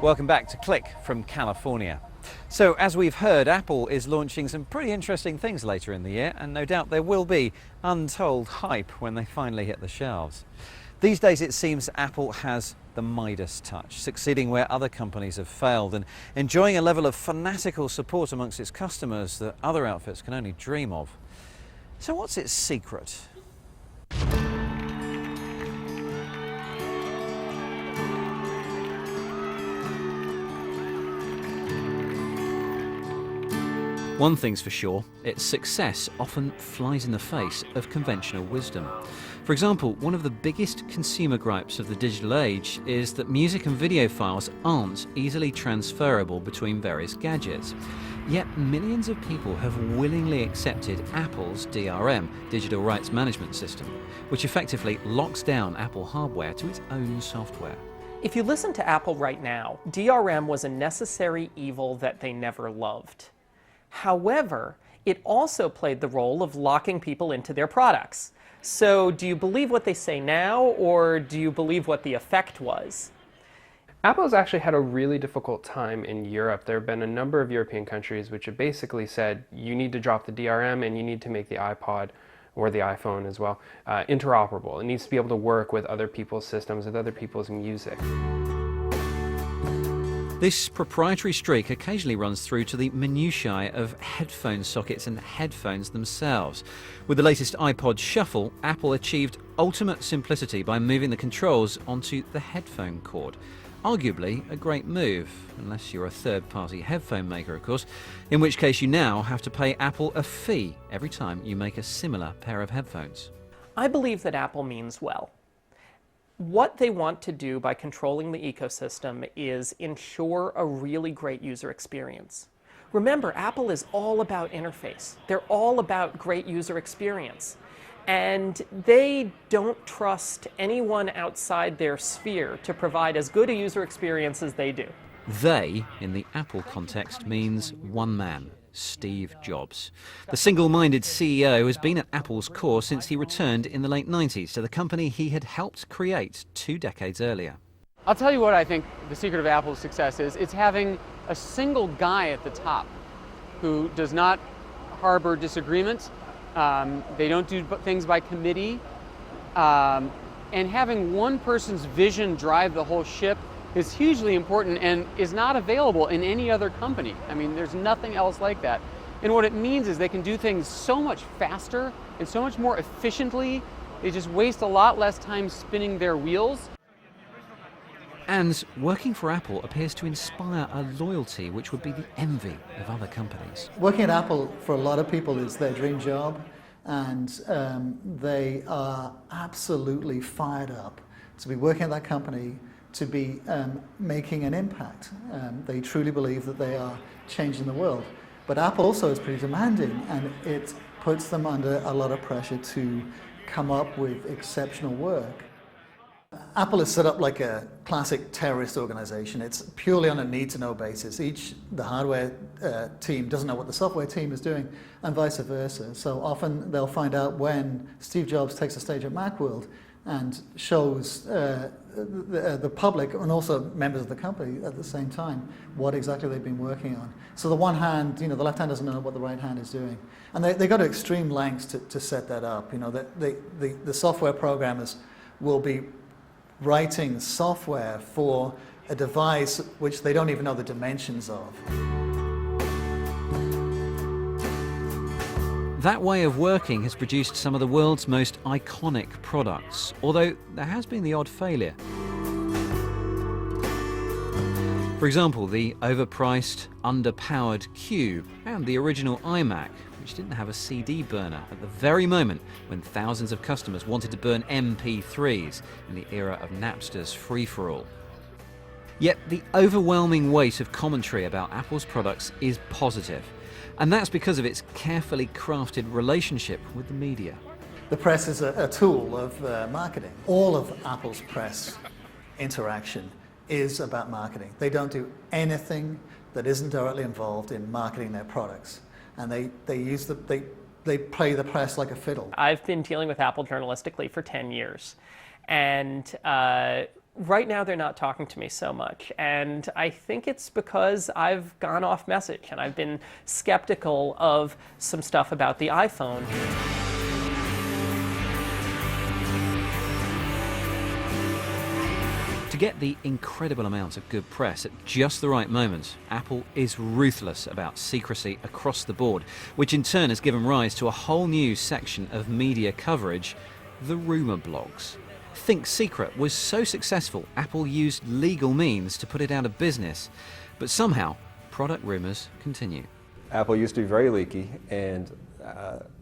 Welcome back to Click from California. So, as we've heard, Apple is launching some pretty interesting things later in the year, and no doubt there will be untold hype when they finally hit the shelves. These days it seems Apple has the Midas touch, succeeding where other companies have failed and enjoying a level of fanatical support amongst its customers that other outfits can only dream of. So what's its secret? One thing's for sure, its success often flies in the face of conventional wisdom. For example, one of the biggest consumer gripes of the digital age is that music and video files aren't easily transferable between various gadgets. Yet millions of people have willingly accepted Apple's DRM, Digital Rights Management System, which effectively locks down Apple hardware to its own software. If you listen to Apple right now, DRM was a necessary evil that they never loved. However, it also played the role of locking people into their products. So do you believe what they say now, or do you believe what the effect was? Apple's actually had a really difficult time in Europe. There have been a number of European countries which have basically said you need to drop the DRM and you need to make the iPod or the iPhone as well interoperable. It needs to be able to work with other people's systems, with other people's music. This proprietary streak occasionally runs through to the minutiae of headphone sockets and headphones themselves. With the latest iPod Shuffle, Apple achieved ultimate simplicity by moving the controls onto the headphone cord. Arguably a great move, unless you're a third-party headphone maker, of course, in which case you now have to pay Apple a fee every time you make a similar pair of headphones. I believe that Apple means well. What they want to do by controlling the ecosystem is ensure a really great user experience. Remember, Apple is all about interface. They're all about great user experience. And they don't trust anyone outside their sphere to provide as good a user experience as they do. They, in the Apple context, means one man, Steve Jobs. The single-minded CEO has been at Apple's core since he returned in the late 90s to the company he had helped create 2 decades earlier. I'll tell you what I think the secret of Apple's success is. It's having a single guy at the top who does not harbor disagreements. They don't do things by committee. And having one person's vision drive the whole ship is hugely important and is not available in any other company. I mean, there's nothing else like that. And what it means is they can do things so much faster and so much more efficiently. They just waste a lot less time spinning their wheels. And working for Apple appears to inspire a loyalty which would be the envy of other companies. Working at Apple for a lot of people is their dream job, and they are absolutely fired up to be working at that company, to be making an impact. They truly believe that they are changing the world. But Apple also is pretty demanding, and it puts them under a lot of pressure to come up with exceptional work. Apple is set up like a classic terrorist organization. It's purely on a need-to-know basis. The hardware team doesn't know what the software team is doing, and vice versa. So often they'll find out when Steve Jobs takes a stage at Macworld and shows the public and also members of the company at the same time what exactly they've been working on. So the one hand, the left hand doesn't know what the right hand is doing. And they go to extreme lengths to set that up. The software programmers will be writing software for a device which they don't even know the dimensions of. That way of working has produced some of the world's most iconic products, although there has been the odd failure. For example, the overpriced, underpowered Cube and the original iMac, which didn't have a CD burner at the very moment when thousands of customers wanted to burn MP3s in the era of Napster's free-for-all. Yet the overwhelming weight of commentary about Apple's products is positive. And that's because of its carefully crafted relationship with the media. The press is a tool of marketing. All of Apple's press interaction is about marketing. They don't do anything that isn't directly involved in marketing their products. And they play the press like a fiddle. I've been dealing with Apple journalistically for 10 years. And Right now, they're not talking to me so much, and I think it's because I've gone off message and I've been skeptical of some stuff about the iPhone. To get the incredible amount of good press at just the right moment, Apple is ruthless about secrecy across the board, which in turn has given rise to a whole new section of media coverage, the rumour blogs. Think Secret was so successful, Apple used legal means to put it out of business. But somehow, product rumours continue. Apple used to be very leaky, and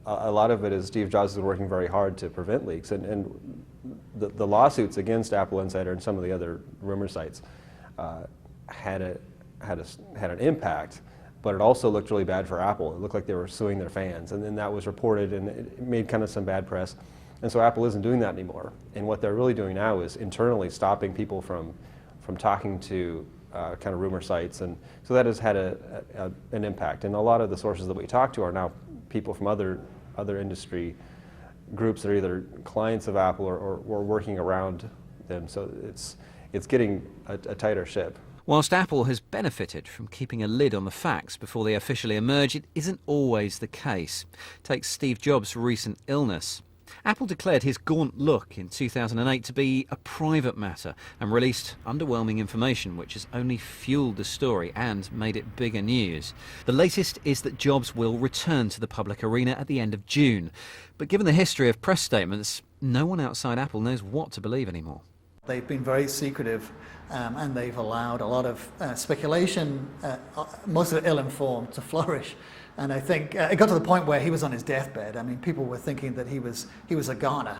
a lot of it is Steve Jobs has been working very hard to prevent leaks. And the lawsuits against Apple Insider and some of the other rumor sites had an impact, but it also looked really bad for Apple. It looked like they were suing their fans, and then that was reported, and it made kind of some bad press. And so Apple isn't doing that anymore. And what they're really doing now is internally stopping people from talking to kind of rumor sites, and so that has had an impact. And a lot of the sources that we talk to are now people from other industry groups that are either clients of Apple or working around them. So it's getting a tighter ship. Whilst Apple has benefited from keeping a lid on the facts before they officially emerge, it isn't always the case. Take Steve Jobs' recent illness. Apple declared his gaunt look in 2008 to be a private matter and released underwhelming information which has only fueled the story and made it bigger news. The latest is that Jobs will return to the public arena at the end of June. But given the history of press statements, no one outside Apple knows what to believe anymore. They've been very secretive, and they've allowed a lot of speculation, most of it ill-informed, to flourish. And I think it got to the point where he was on his deathbed. I mean, people were thinking that he was a goner.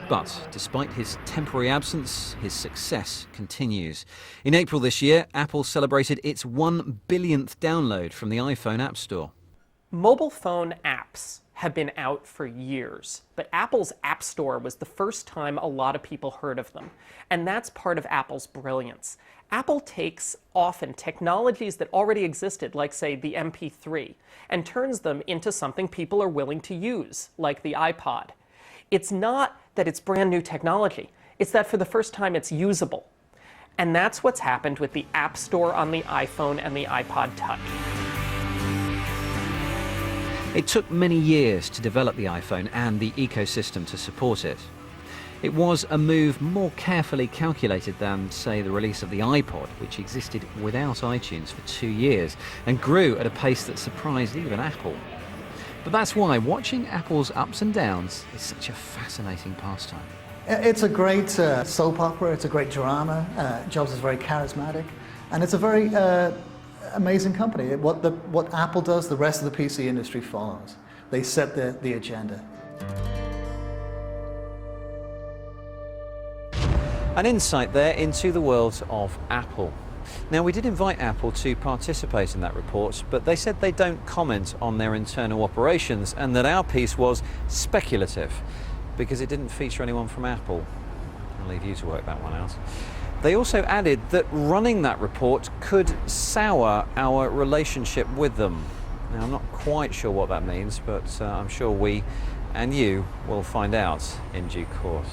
But despite his temporary absence, his success continues. In April this year, Apple celebrated its 1 billionth download from the iPhone App Store. Mobile phone apps have been out for years, but Apple's App Store was the first time a lot of people heard of them. And that's part of Apple's brilliance. Apple takes often technologies that already existed, like say the MP3, and turns them into something people are willing to use, like the iPod. It's not that it's brand new technology, it's that for the first time it's usable. And that's what's happened with the App Store on the iPhone and the iPod Touch. It took many years to develop the iPhone and the ecosystem to support it. It was a move more carefully calculated than, say, the release of the iPod, which existed without iTunes for 2 years and grew at a pace that surprised even Apple. But that's why watching Apple's ups and downs is such a fascinating pastime. It's a great soap opera, it's a great drama. Jobs is very charismatic, and it's a very amazing company. What Apple does, the rest of the PC industry follows. They set the agenda. An insight there into the world of Apple. Now, we did invite Apple to participate in that report, but they said they don't comment on their internal operations and that our piece was speculative because it didn't feature anyone from Apple. I'll leave you to work that one out. They also added that running that report could sour our relationship with them. Now, I'm not quite sure what that means, but I'm sure we and you will find out in due course.